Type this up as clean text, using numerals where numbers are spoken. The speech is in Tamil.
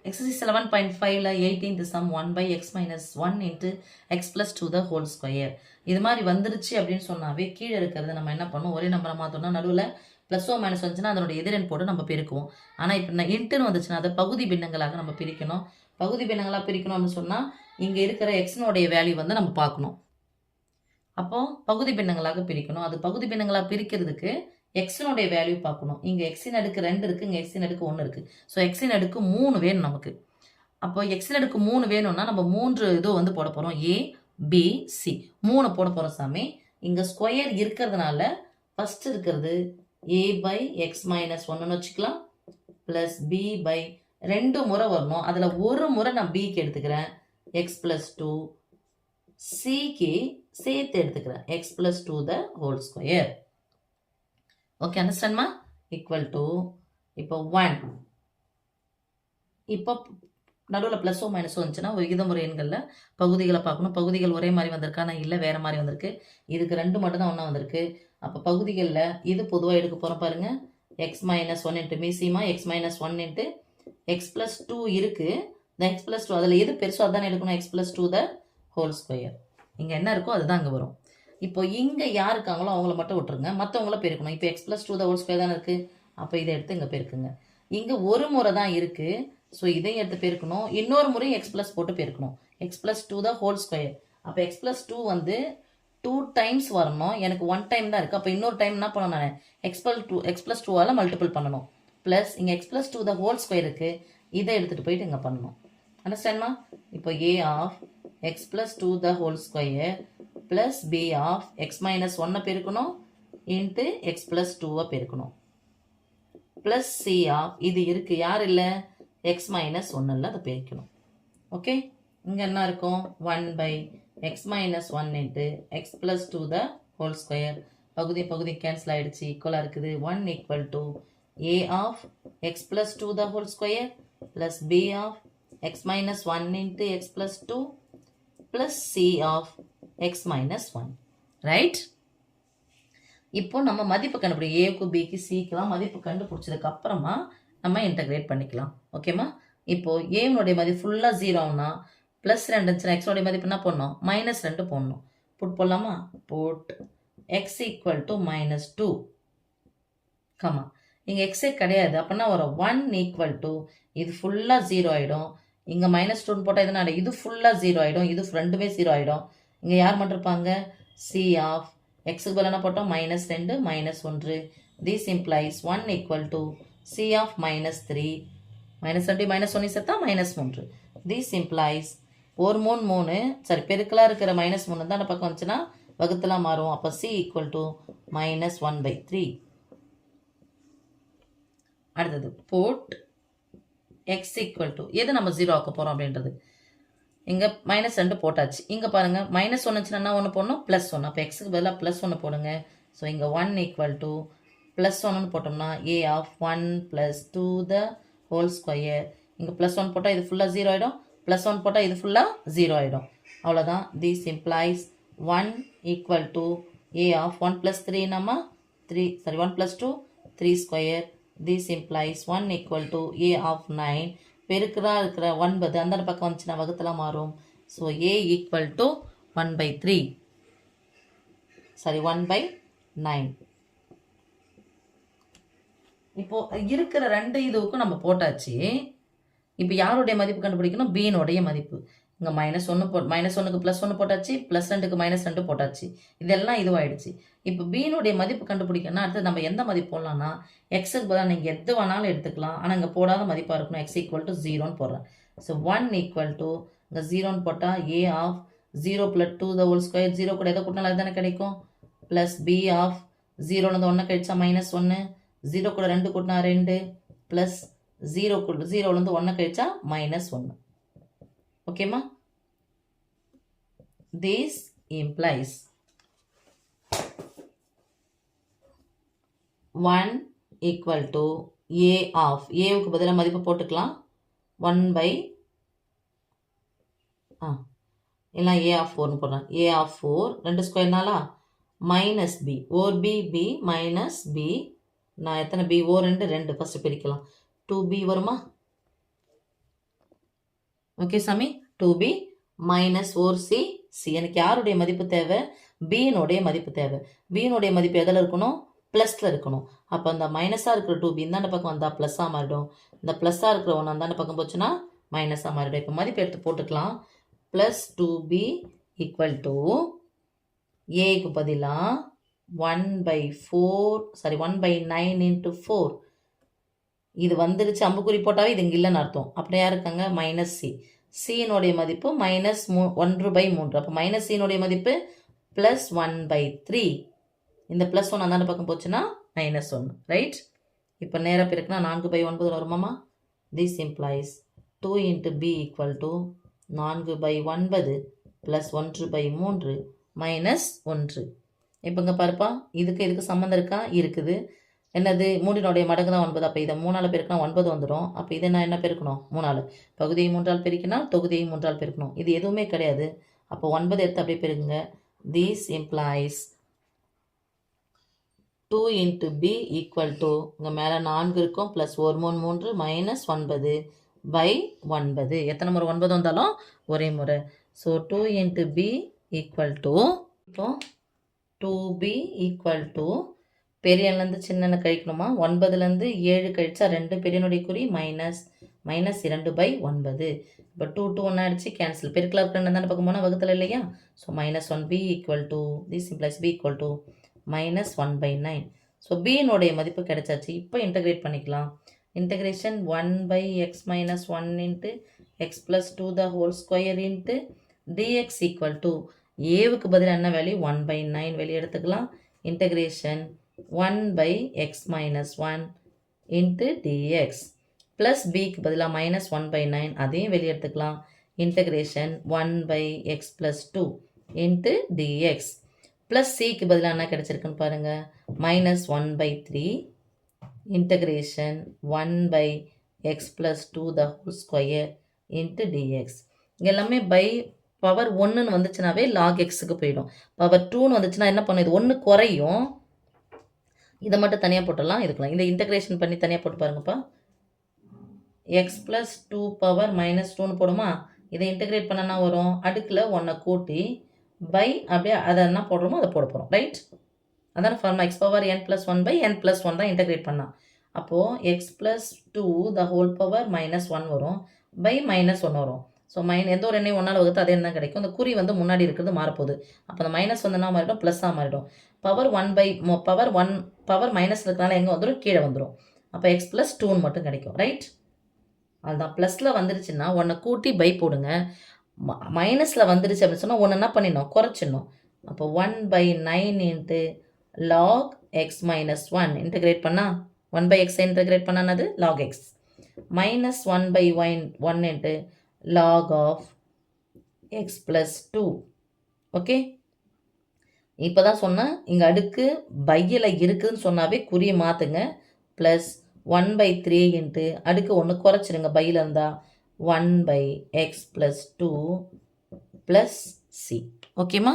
Exercise 11.5ல 18th sum 1 by x minus 1 into x plus 2 the whole square. இது மாதிரி வந்துருச்சு அப்படின்னு சொன்னாவே கீழே இருக்கிறது நம்ம என்ன பண்ணுவோம், ஒரே நம்பரை மாற்றோம்னா நடுவில் ப்ளஸ் ஓ மைனஸ் வந்துச்சுன்னா அதனோட எதிரெண் போட்டு நம்ம பெருக்குவோம். ஆனால் இப்போ நான் இன்ட்டுன்னு வந்துச்சுன்னா அதை பகுதி பின்னங்களாக நம்ம பிரிக்கணும். பகுதி பின்னங்களாக பிரிக்கணும் அப்படின்னு சொன்னால் இங்கே இருக்கிற எக்ஸினுடைய வேல்யூ வந்து நம்ம பார்க்கணும். அப்போது பகுதி பின்னங்களாக பிரிக்கணும். அது பகுதி பின்னங்களாக பிரிக்கிறதுக்கு எக்ஸினுடைய வேல்யூ பார்க்கணும். இங்கே எக்ஸின் அடுக்கு 2 இருக்குது, இங்கே எக்ஸின் அடுக்கு 1 இருக்குது. ஸோ எக்ஸின் அடுக்கு 3 வேணும் நமக்கு. அப்போ எக்ஸின் அடுக்கு 3 வேணும்னா நம்ம 3 இதோ வந்து போட போகிறோம். ஏ பி சி 3 போட போகிறோம் சாமி. இங்கே ஸ்கொயர் இருக்கிறதுனால ஃபஸ்ட்டு இருக்கிறது ஏ பை எக்ஸ் மைனஸ் 1ன்னு வச்சுக்கலாம், ப்ளஸ் பி பை 2 முறை வரணும். அதில் ஒரு முறை நான் பிக்கு எடுத்துக்கிறேன் எக்ஸ் ப்ளஸ் 2, சிக்கு சேர்த்து எடுத்துக்கிறேன் x plus 2 the whole square. Okay, அண்டர்ஸ்டாண்ட்மா? ஈக்குவல் டு இப்போ 1. இப்போ நடுவில் ப்ளஸ்ஸோ மைனஸோ வந்துச்சுன்னா விகிதமுறை எண்களில் பகுதிகளை பார்க்கணும். பகுதிகள் ஒரே மாதிரி வந்திருக்கா? நான் இல்லை, வேறு மாதிரி வந்திருக்கு. இதுக்கு 2 மட்டும் தான் ஒன்றா வந்திருக்கு. அப்போ பகுதிகளில் இது பொதுவாக எடுக்க போகிறோம் பாருங்கள். எக்ஸ் மைனஸ் 1 இன்ட்டு மீசிமா x minus 1 into x plus 2 இருக்குது. இந்த எக்ஸ் ப்ளஸ் 2 அதில் எது பெருசோ அதான் எடுக்கணும். X plus 2 the whole square. இங்கே என்ன இருக்கோ அதுதான் அங்கே வரும். இப்போ இங்கே யார் இருக்காங்களோ அவங்கள மட்டும் விட்டுருங்க, மற்றவங்கள பெருக்கணும். இப்போ X plus 2 the whole square தானே இருக்குது. அப்போ இதை எடுத்து இங்கே பெருக்குங்க. இங்கே ஒரு முறை தான் இருக்குது, ஸோ இதையும் எடுத்து பெருக்கணும். இன்னொரு முறையும் எக்ஸ் ப்ளஸ் போட்டு பெருக்கணும். X plus 2 the whole square. அப்போ எக்ஸ் ப்ளஸ் 2 வந்து 2 டைம்ஸ் வரணும். எனக்கு 1 டைம் தான் இருக்குது. அப்போ இன்னொரு டைம் என்ன பண்ணணும், நான் எக்ஸ் ப்ளஸ் 2ஆல் மல்டிபிள் பண்ணணும். ப்ளஸ் இங்கே எக்ஸ் ப்ளஸ் 2 த ஹோல் ஸ்கொயருக்கு இதை எடுத்துகிட்டு போயிட்டு இங்கே பண்ணணும். அண்டர்ஸ்டாண்ட்மா? இப்போ A of x plus 2 the whole square plus B of x minus 1 பெருக்கணும் இன்ட்டு எக்ஸ் ப்ளஸ் 2 பெருக்கணும் ப்ளஸ் சி ஆஃப் இது இருக்குது, யார் இல்லை, எக்ஸ் மைனஸ் 1 இல்லை, அதை பெருக்கணும். ஓகே, இங்கே என்ன இருக்கும், 1 by x minus 1 into x plus 2 the whole square. பகுதி கேன்சல் ஆகிடுச்சு, ஈக்குவலாக இருக்குது. 1 equal to A of x plus 2 the whole square plus B of x minus 1 into x plus 2 plus c of x minus 1. Right? இப்போ நம்ம மதிப்பு கண்டுபிடிக்கும். ஏக்கு பிக்கு சிக்கெலாம் மதிப்பு கண்டுபிடிச்சதுக்கு அப்புறமா நம்ம இன்டகிரேட் பண்ணிக்கலாம். ஓகேம்மா? இப்போ ஏனுடைய மதிப்பு ஃபுல்லாக 0னா ப்ளஸ் 2 இருந்துச்சுன்னா எக்ஸோடைய மதிப்பு என்ன பண்ணணும், -2 போடணும். புட் போடலாமா? Put x equal to -2. கமா இங்கே எக்ஸே கிடையாது. அப்படின்னா ஒரு 1 ஈக்குவல் டு இது ஃபுல்லாக 0 ஆகிடும். இங்கே -2 போட்டால் இதனால இது ஃபுல்லாக 0 ஆகிடும். இது ரெண்டுமே 0 ஆகிடும். இங்கே யார் மட்டும் இருப்பாங்க, சி ஆஃப் எக்ஸுக்கு பதில் என்ன போட்டோம், -2 -1. This implies 1 equal to c of -3 -2 -1 சேர்த்தா -3. திஸ் இம்ப்ளைஸ் ஒரு 3 சரி பெருக்கலாக இருக்கிற -3 தான் அந்த பக்கம் வந்துச்சுன்னா வகுத்தலாம் மாறும். அப்போ சி ஈக்குவல் டு -1/3. அடுத்தது போட் எக்ஸ் ஈக்குவல் டு எது நம்ம 0 ஆக்க போகிறோம் அப்படின்றது. இங்கே -2 போட்டாச்சு. இங்கே பாருங்கள் -1 வந்துச்சுன்னா 1 போடணும், +1. அப்போ எக்ஸுக்கு பதிலாக +1 போடுங்க. ஸோ இங்கே 1 ஈக்குவல் டு +1 போட்டோம்னா ஏ ஆஃப் 1 + 2 த ஹோல் ஸ்கொயர். இங்கே +1 போட்டால் இது ஃபுல்லாக 0 ஆகிடும், +1 போட்டால் இது ஃபுல்லாக 0 ஆகிடும். அவ்வளோதான். This implies 1 equal to A of 1 + 3 நம்ம 1 + 2 3 square. This implies 1 equal to A of 9 பெருக்கிறா இருக்கிற 9 அந்த பக்கம் வந்துச்சுன்னா வகுத்தலாம் மாறும். So a equal to 1/3 1/9. இப்போ இருக்கிற 2 இதுவுக்கும் நம்ம போட்டாச்சு. இப்போ யாருடைய மதிப்பு கண்டுபிடிக்கணும், பீனுடைய மதிப்பு. இங்கே -1க்கு +1 போட்டாச்சு, +2க்கு -2 போட்டாச்சு. இதெல்லாம் இதுவாகிடுச்சு. இப்போ பீனுடைய மதிப்பு கண்டுபிடிக்கணும்னா அடுத்து நம்ம எந்த மதிப்பு போடலாம்னா எக்ஸுக்கு பதிலாக நீங்கள் எது வேணாலும் எடுத்துக்கலாம். ஆனால் இங்கே போடாத மதிப்பாக இருக்கணும். எக்ஸ் ஈக்குவல் டு 0ன்னு போடுறேன். ஸோ 1 ஈக்குவல் டு இங்கே 0ன்னு போட்டால் ஏ ஆஃப் 0 + 2 த ஹோல் ஸ்கொயர். 0 கூட எதை கூட்டினாலும் அது தானே கிடைக்கும். ப்ளஸ் பி ஆஃப் 0லேருந்து 1 கழிச்சா -1, 0 கூட 2 கூட்டினா 2, ப்ளஸ் 0லேருந்து 1 கழிச்சா -1. ஓகேம்மா? This implies 1 equal to A of ஏவுக்கு பதிலாக மதிப்பு போட்டுக்கலாம் 1 எல்லாம் ஏ ஆஃப் 4ன்னு போடுறேன். ஏ ஆஃப் 4 2 ஸ்கொயர்னாலா minus B or B minus B. நான் எத்தனை பி ஓ 2 ஃபஸ்ட்டு பிரிக்கலாம். 2b வருமா? ஓகே சாமி, 2b மைனஸ் 4c சி. எனக்கு யாருடைய மதிப்பு தேவை? பியினுடைய மதிப்பு தேவை. பியினுடைய மதிப்பு எதில் இருக்கணும்? ப்ளஸில் இருக்கணும். அப்போ அந்த மைனஸாக இருக்கிற 2b இந்தாண்ட பக்கம் வந்தால் ப்ளஸ்ஸாக மாறிடும். இந்த ப்ளஸ்ஸாக இருக்கிற ஒன்று அந்தாண்ட பக்கம் போச்சுன்னா மைனஸாக மாறிடும். இப்போ மதிப்பு எடுத்து போட்டுக்கலாம். ப்ளஸ் 2b ஈக்குவல் டு ஏக்கு பதிலாக 1/9 இன்ட்டு 4. இது வந்துருச்சு, அம்புக்குறி போட்டாவே இது இங்கே இல்லைன்னு அர்த்தம். அப்படியா இருக்காங்க மைனஸ் சி. சியினுடைய மதிப்பு மைனஸ் 1/3. அப்போ மைனஸ் சியினுடைய மதிப்பு ப்ளஸ் 1/3. இந்த ப்ளஸ் 1 அந்தாண்ட பக்கம் போச்சுன்னா -1, ரைட்? இப்போ நேராக பிறகுனா 4/9 வருமாமா? This implies 2 into B equal to 4/9 plus 1/3 minus 1. இப்போ இங்கே பாருப்பா, இதுக்கு சம்மந்தம் இருக்கா? இருக்குது. என்னது? 3னுடைய மடங்கு தான் 9. அப்போ இதை 3ஆல் பெருக்கினா 9 வந்துடும். அப்போ இதை நான் என்ன பெருக்கணும்? 3ஆல். பகுதியை 3ஆல் பெருக்கினால் தொகுதியை 3ஆல் பெருக்கணும். இது எதுவுமே கிடையாது. அப்போ 9 எடுத்து அப்படியே பெருக்குங்க. This implies 2 into B equal to இங்கே மேலே 4 இருக்கும் ப்ளஸ் 1 3 3 மைனஸ் 9/9. எத்தனை முறை 9 வந்தாலும் ஒரே முறை. So 2 into B equal to, இப்போ 2b ஈக்குவல் டு பெரியன்லேருந்து சின்னன்னு கழிக்கணுமா? 9லேருந்து 7 கழிச்சா 2 பெரியனுடைய குறி மைனஸ் 2/9. இப்போ 2 2 1 ஆகிடுச்சு, கேன்சல். பெருக்கில் ரெண்டு தானே பக்கம் போனால் வகுத்தில் இல்லையா? So -1b equal to this implies b equal to -1/9. So பியினுடைய மதிப்பு கிடைச்சாச்சு. இப்போ இன்டகிரேட் பண்ணிக்கலாம். Integration 1/x - 1 into x + 2 the whole square into dx equal to ஏவுக்கு பதிலாக என்ன வேல்யூ? 1/9 வெளியே எடுத்துக்கலாம். Integration 1/x - 1 into dx plus பிக்கு பதிலாக -1/9 அதையும் வெளியே எடுத்துக்கலாம். Integration 1/x + 2 into dx plus சிக்கு பதிலாக என்ன கிடச்சிருக்குன்னு பாருங்கள், -1/3 integration 1/x + 2 the whole square into dx. இங்கே எல்லாமே பை பவர் 1ன்னு வந்துச்சுனாவே log xக்கு போயிடும். பவர் 2ன்னு வந்துச்சுன்னா என்ன பண்ணும்? இது 1 குறையும். இதை மட்டும் தனியாக போட்டுடலாம், இதுக்கலாம். இந்த இன்டகிரேஷன் பண்ணி தனியாக போட்டு பாருங்கப்பா. x + 2 பவர் -2ன்னு போடுமா? இதை இன்டகிரேட் பண்ணனா வரும், அடுக்கில் 1 கூட்டி பை அப்படியே அதை என்ன போடுறோமோ அதை போட போகிறோம், ரைட்? அதான formula. x power n + 1/n + 1 தான் இன்டகிரேட் பண்ணால். அப்போது x + 2 த ஹோல் பவர் -1 வரும், பை -1 வரும். ஸோ எந்த ஒரு எண்ணையும் 1ஆல் வகுத்து அதே என்ன கிடைக்கும்? அந்த குறி வந்து முன்னாடி இருக்கிறது மாறப்போகுது. அப்போ அந்த மைனஸ் வந்து என்ன மாறிடும்? ப்ளஸ்ஸாக மாறிடும். பவர் பவர் மைனஸில் இருக்கிறனால எங்கே வந்துடும்? கீழே வந்துடும். அப்போ x + 2ன்னு மட்டும் கிடைக்கும், ரைட்? அதுதான். ப்ளஸில் வந்துருச்சுன்னா 1 கூட்டி பை போடுங்க. மைனஸில் வந்துருச்சு அப்படின்னு சொன்னால் 1 என்ன பண்ணிடணும்? குறைச்சிடணும். அப்போ 1/9 இன்ட்டு log x - 1 இன்டகிரேட் பண்ணால் 1/x இன்டகிரேட் பண்ணானது log x -1/1 into log of x + 2. Okay, இப்போ தான் சொன்னேன், இங்கே அடுக்கு பையில் இருக்குதுன்னு சொன்னாவே குறியை மாற்றுங்க. ப்ளஸ் 1/3 இன்ட்டு அடுக்கு 1 குறைச்சிடுங்க, பையில் இருந்தால் 1/x + 2 ப்ளஸ் சி. ஓகேம்மா?